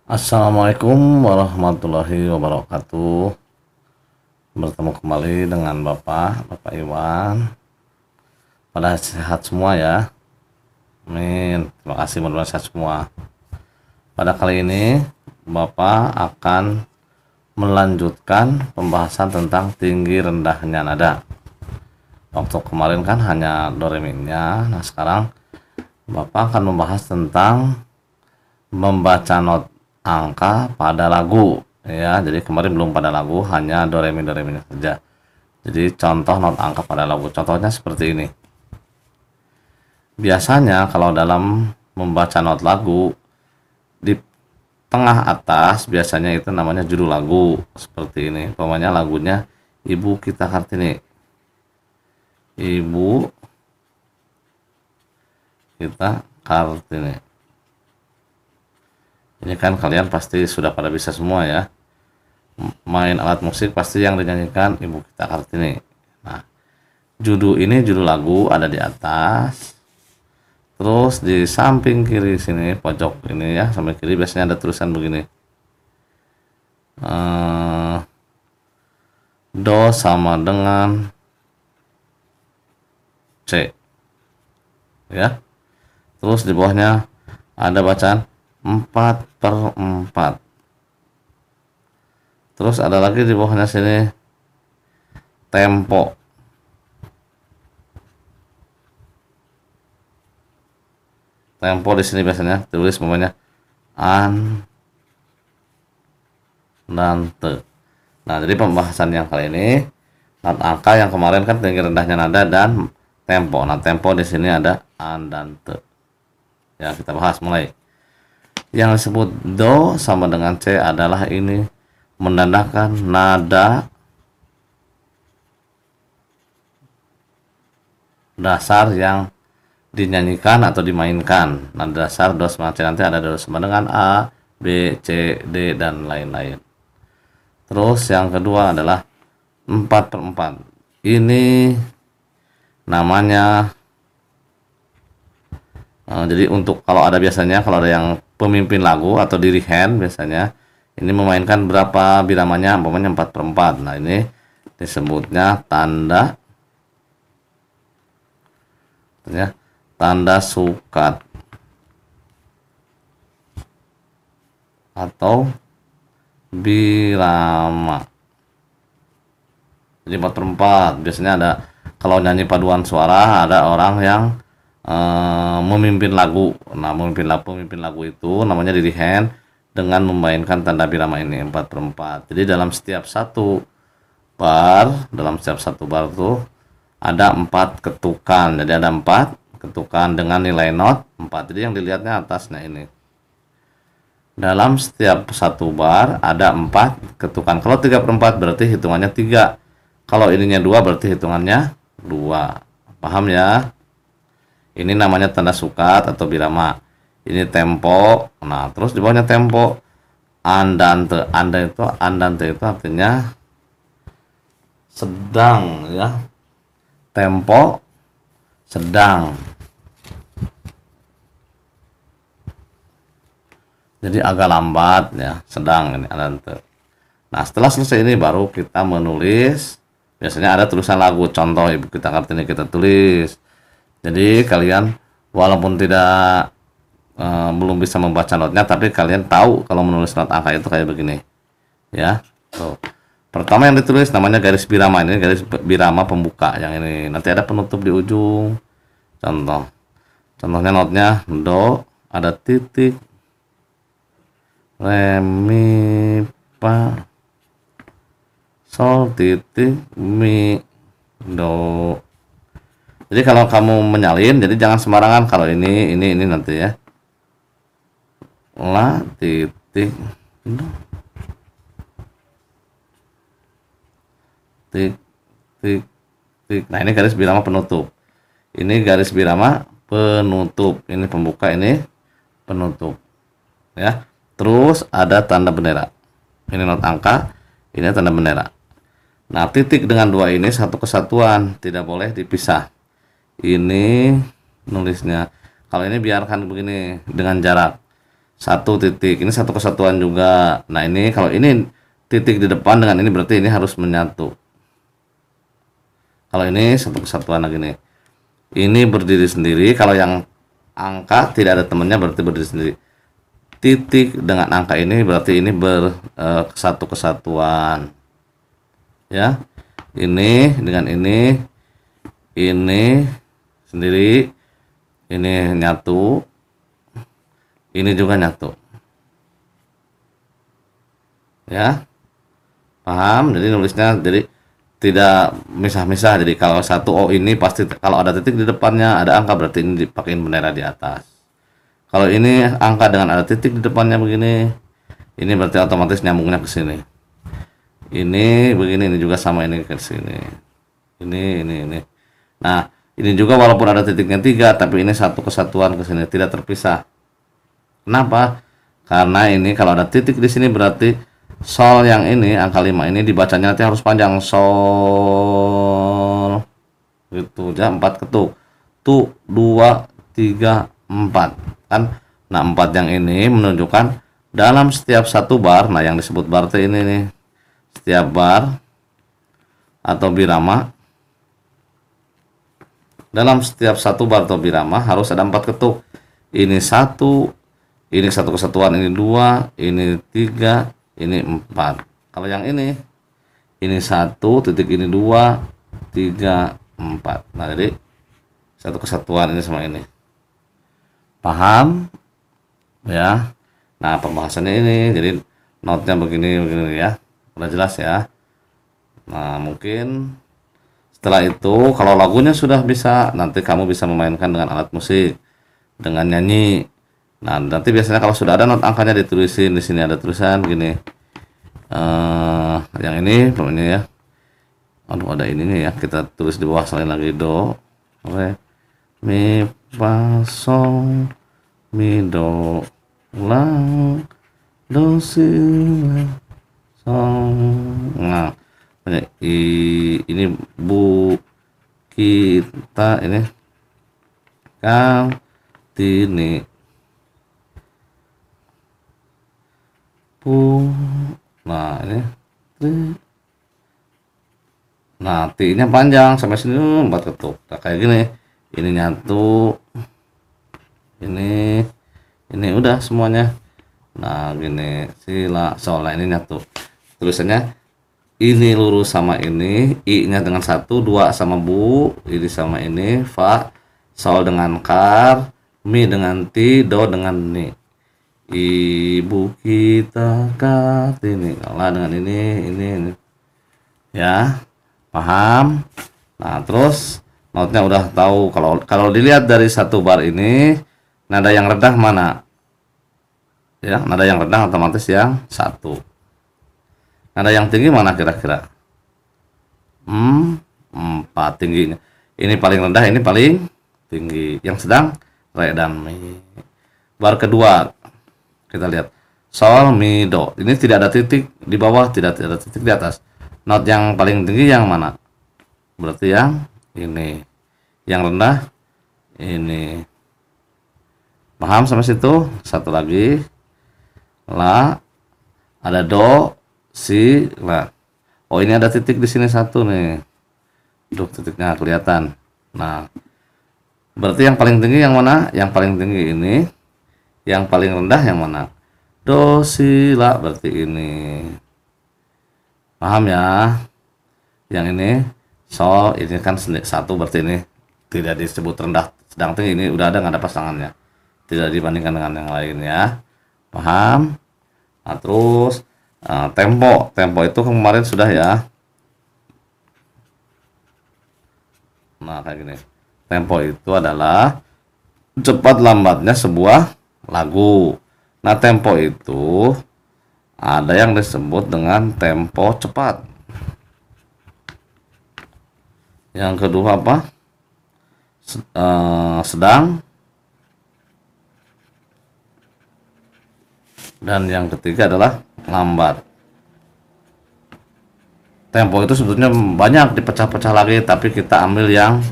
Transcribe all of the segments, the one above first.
Assalamualaikum warahmatullahi wabarakatuh. Bertemu kembali dengan Bapak Iwan. Pada sehat semua ya. Amin. Terima kasih, mudah-mudahan sehat semua. Pada kali ini Bapak akan melanjutkan pembahasan tentang tinggi rendahnya nada. Waktu kemarin kan hanya do re mi-nya. Nah, sekarang Bapak akan membahas tentang membaca not angka pada lagu ya. Jadi kemarin belum pada lagu, hanya do re mi nya saja. Jadi contoh not angka pada lagu, contohnya seperti ini. Biasanya kalau dalam membaca not lagu, di tengah atas biasanya itu namanya judul lagu, seperti ini. Umpamanya lagunya Ibu Kita Kartini, Ibu Kita Kartini. Ini kan kalian pasti sudah pada bisa semua ya. Main alat musik pasti yang dinyanyikan Ibu Kita Kartini. Nah, judul lagu ada di atas. Terus di samping kiri sini, pojok ini ya, samping kiri biasanya ada tulisan begini. Do sama dengan C. Ya. Terus di bawahnya ada bacaan 4/4. Terus ada lagi di bawahnya sini tempo. Tempo di sini biasanya tulis namanya an dan te. Nah, jadi pembahasan yang kali ini not angka yang kemarin kan tinggi rendahnya nada dan tempo. Nah, tempo di sini ada an dan te. Ya, kita bahas mulai. Yang disebut do sama dengan C adalah ini menandakan nada dasar yang dinyanyikan atau dimainkan. Nada dasar do sama C, nanti ada do sama dengan A, B, C, D, dan lain-lain. Terus yang kedua adalah 4/4. Ini namanya jadi untuk kalau ada biasanya kalau ada yang pemimpin lagu atau dirigen biasanya ini memainkan berapa biramanya, umpamanya 4/4. Nah, ini disebutnya tanda sukat atau birama. Jadi 4/4 biasanya ada kalau nyanyi paduan suara, ada orang yang memimpin lagu. Nah, pemimpin lagu itu namanya dirigen dengan memainkan tanda birama ini 4/4. Jadi dalam setiap satu bar tuh ada 4 ketukan. Jadi ada 4 ketukan dengan nilai not 4. Jadi yang dilihatnya atasnya ini. Dalam setiap satu bar ada 4 ketukan. Kalau 3/4 berarti hitungannya 3. Kalau ininya 2 berarti hitungannya 2. Paham ya? Ini namanya tanda sukat atau birama. Ini tempo. Nah, terus di bawahnya tempo andante. Andante itu artinya sedang ya. Tempo sedang. Jadi agak lambat ya, sedang ini andante. Nah, setelah selesai ini baru kita menulis. Biasanya ada tulisan lagu, contoh Ibu Kita Kartini kita tulis. Jadi kalian walaupun tidak belum bisa membaca notnya, tapi kalian tahu kalau menulis not angka itu kayak begini ya. Tuh. Pertama yang ditulis namanya garis birama. Ini garis birama pembuka. Yang ini nanti ada penutup di ujung. Contohnya notnya do, ada titik, re mi fa sol, titik, mi, do. Jadi kalau kamu menyalin, jadi jangan sembarangan. Kalau ini nanti ya. La, titik, do. Tik, tik, tik. Nah, ini garis birama penutup. Ini garis birama penutup. Ini pembuka, ini penutup. Ya. Terus ada tanda bendera. Ini not angka, ini tanda bendera. Nah, titik dengan 2 ini satu kesatuan, tidak boleh dipisah. Ini nulisnya. Kalau ini biarkan begini dengan jarak satu titik, ini satu kesatuan juga. Nah ini kalau ini titik di depan dengan ini berarti ini harus menyatu. Kalau ini satu kesatuan lagi nih, ini berdiri sendiri. Kalau yang angka tidak ada temannya berarti berdiri sendiri. Titik dengan angka ini berarti ini satu kesatuan, ya. Ini dengan ini sendiri, ini nyatu, ini juga nyatu, ya. Paham? Jadi nulisnya jadi tidak misah-misah. Jadi kalau satu O ini pasti kalau ada titik di depannya ada angka berarti ini dipakein bendera di atas. Kalau ini angka dengan ada titik di depannya begini, ini berarti otomatis nyambungnya ke sini. Ini begini, ini juga sama, ini ke sini. Ini. Nah, ini juga walaupun ada titiknya 3, tapi ini satu kesatuan ke sini, tidak terpisah. Kenapa? Karena ini kalau ada titik di sini berarti sol yang ini, angka 5 ini dibacanya nanti harus panjang, sol. Gitu, ya, 4 ketuk. Tu, 2, 3, 4. Kan? Nah, 4 yang ini menunjukkan dalam setiap satu bar, nah yang disebut bar ini nih. Setiap bar atau birama, dalam setiap satu bar atau birama harus ada 4 ketuk. Ini satu kesatuan, ini 2, ini 3, ini 4. Kalau yang ini satu titik, ini 2, 3, 4. Nah jadi satu kesatuan ini sama ini. Paham? Ya. Nah pembahasannya ini jadi notnya begini ya. Udah jelas ya. Nah mungkin setelah itu kalau lagunya sudah bisa, nanti kamu bisa memainkan dengan alat musik, dengan nyanyi. Nah nanti biasanya kalau sudah ada not angkanya ditulisin, di sini ada tulisan gini. Yang ini ya. Aduh ada ininya ya, kita tulis di bawah sekali lagi, do, re, mi, fa, sol, mi, do, la, do, si, la, sol. Nah ini bu kita ini Kartini pu. Nah ini nah T-nya panjang sampai sini 4 ketuk. Nah, kayak gini, ini nyatu, ini udah semuanya. Nah gini, sila sol, nah ini nyatu. Tulisannya ini lurus sama ini, I-nya dengan 1, 2 sama bu, ini sama ini, fa, sol dengan kar, mi dengan ti, do dengan ni. Ibu kita Kartini, kalah dengan ini. Ya, paham? Nah, terus notnya udah tahu. Kalau dilihat dari satu bar ini, nada yang rendah mana? Ya, nada yang rendah otomatis yang 1. Nada yang tinggi mana kira-kira? 4 tingginya. Ini paling rendah, ini paling tinggi. Yang sedang re dan mi. Bar kedua kita lihat sol, mi, do. Ini tidak ada titik di bawah, tidak ada titik di atas. Not yang paling tinggi yang mana? Berarti yang ini. Yang rendah ini. Paham sampai situ? Satu lagi. La, ada do, si, la. Oh ini ada titik di sini satu nih. Duh titiknya kelihatan. Nah, berarti yang paling tinggi yang mana? Yang paling tinggi ini. Yang paling rendah yang mana? Do, si, la, berarti ini. Paham ya? Yang ini sol, ini kan satu, berarti ini tidak disebut rendah sedang tinggi. Ini udah ada, nggak ada pasangannya, tidak dibandingkan dengan yang lain ya. Paham? Nah terus tempo itu kemarin sudah ya. Nah kayak gini, tempo itu adalah cepat lambatnya sebuah lagu. Nah tempo itu ada yang disebut dengan tempo cepat. Yang kedua apa? Sedang. Dan yang ketiga adalah lambat. Tempo itu sebetulnya banyak dipecah-pecah lagi, tapi kita ambil yang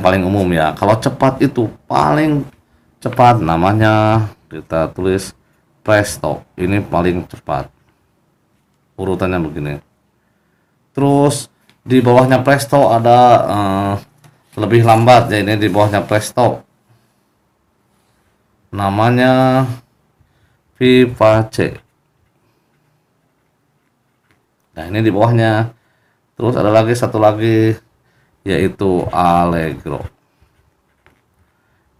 paling umum ya. Kalau cepat itu paling cepat, namanya kita tulis presto. Ini paling cepat. Urutannya begini. Terus di bawahnya presto ada lebih lambat, ya ini di bawahnya presto. Namanya vivace. Nah, ini di bawahnya. Terus ada lagi satu lagi, yaitu allegro.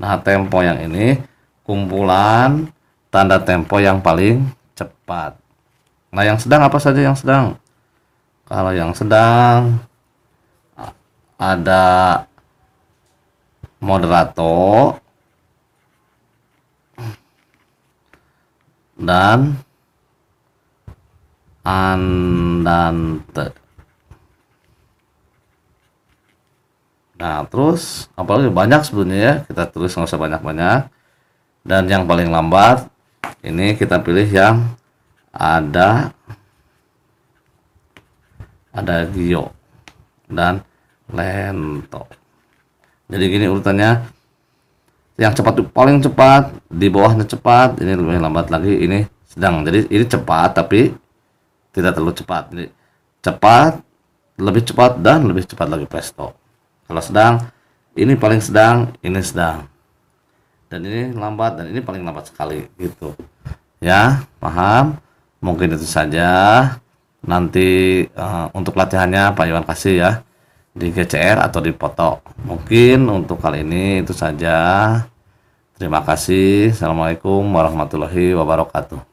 Nah, tempo yang ini kumpulan tanda tempo yang paling cepat. Nah, yang sedang apa saja yang sedang? Kalau yang sedang ada moderato dan andante. Nah, terus apalagi banyak sebenarnya ya, kita tulis nggak usah banyak-banyak. Dan yang paling lambat ini kita pilih yang ada gio dan lento. Jadi gini urutannya, yang cepat itu paling cepat, di bawahnya cepat, ini lebih lambat lagi, ini sedang. Jadi ini cepat tapi tidak terlalu cepat. Jadi cepat, lebih cepat, dan lebih cepat lagi presto. Kalau sedang, ini paling sedang, ini sedang, dan ini lambat, dan ini paling lambat sekali gitu ya. Paham? Mungkin itu saja. Nanti untuk latihannya Pak Iwan kasih ya di GCR atau di foto. Mungkin untuk kali ini itu saja. Terima kasih. Assalamualaikum warahmatullahi wabarakatuh.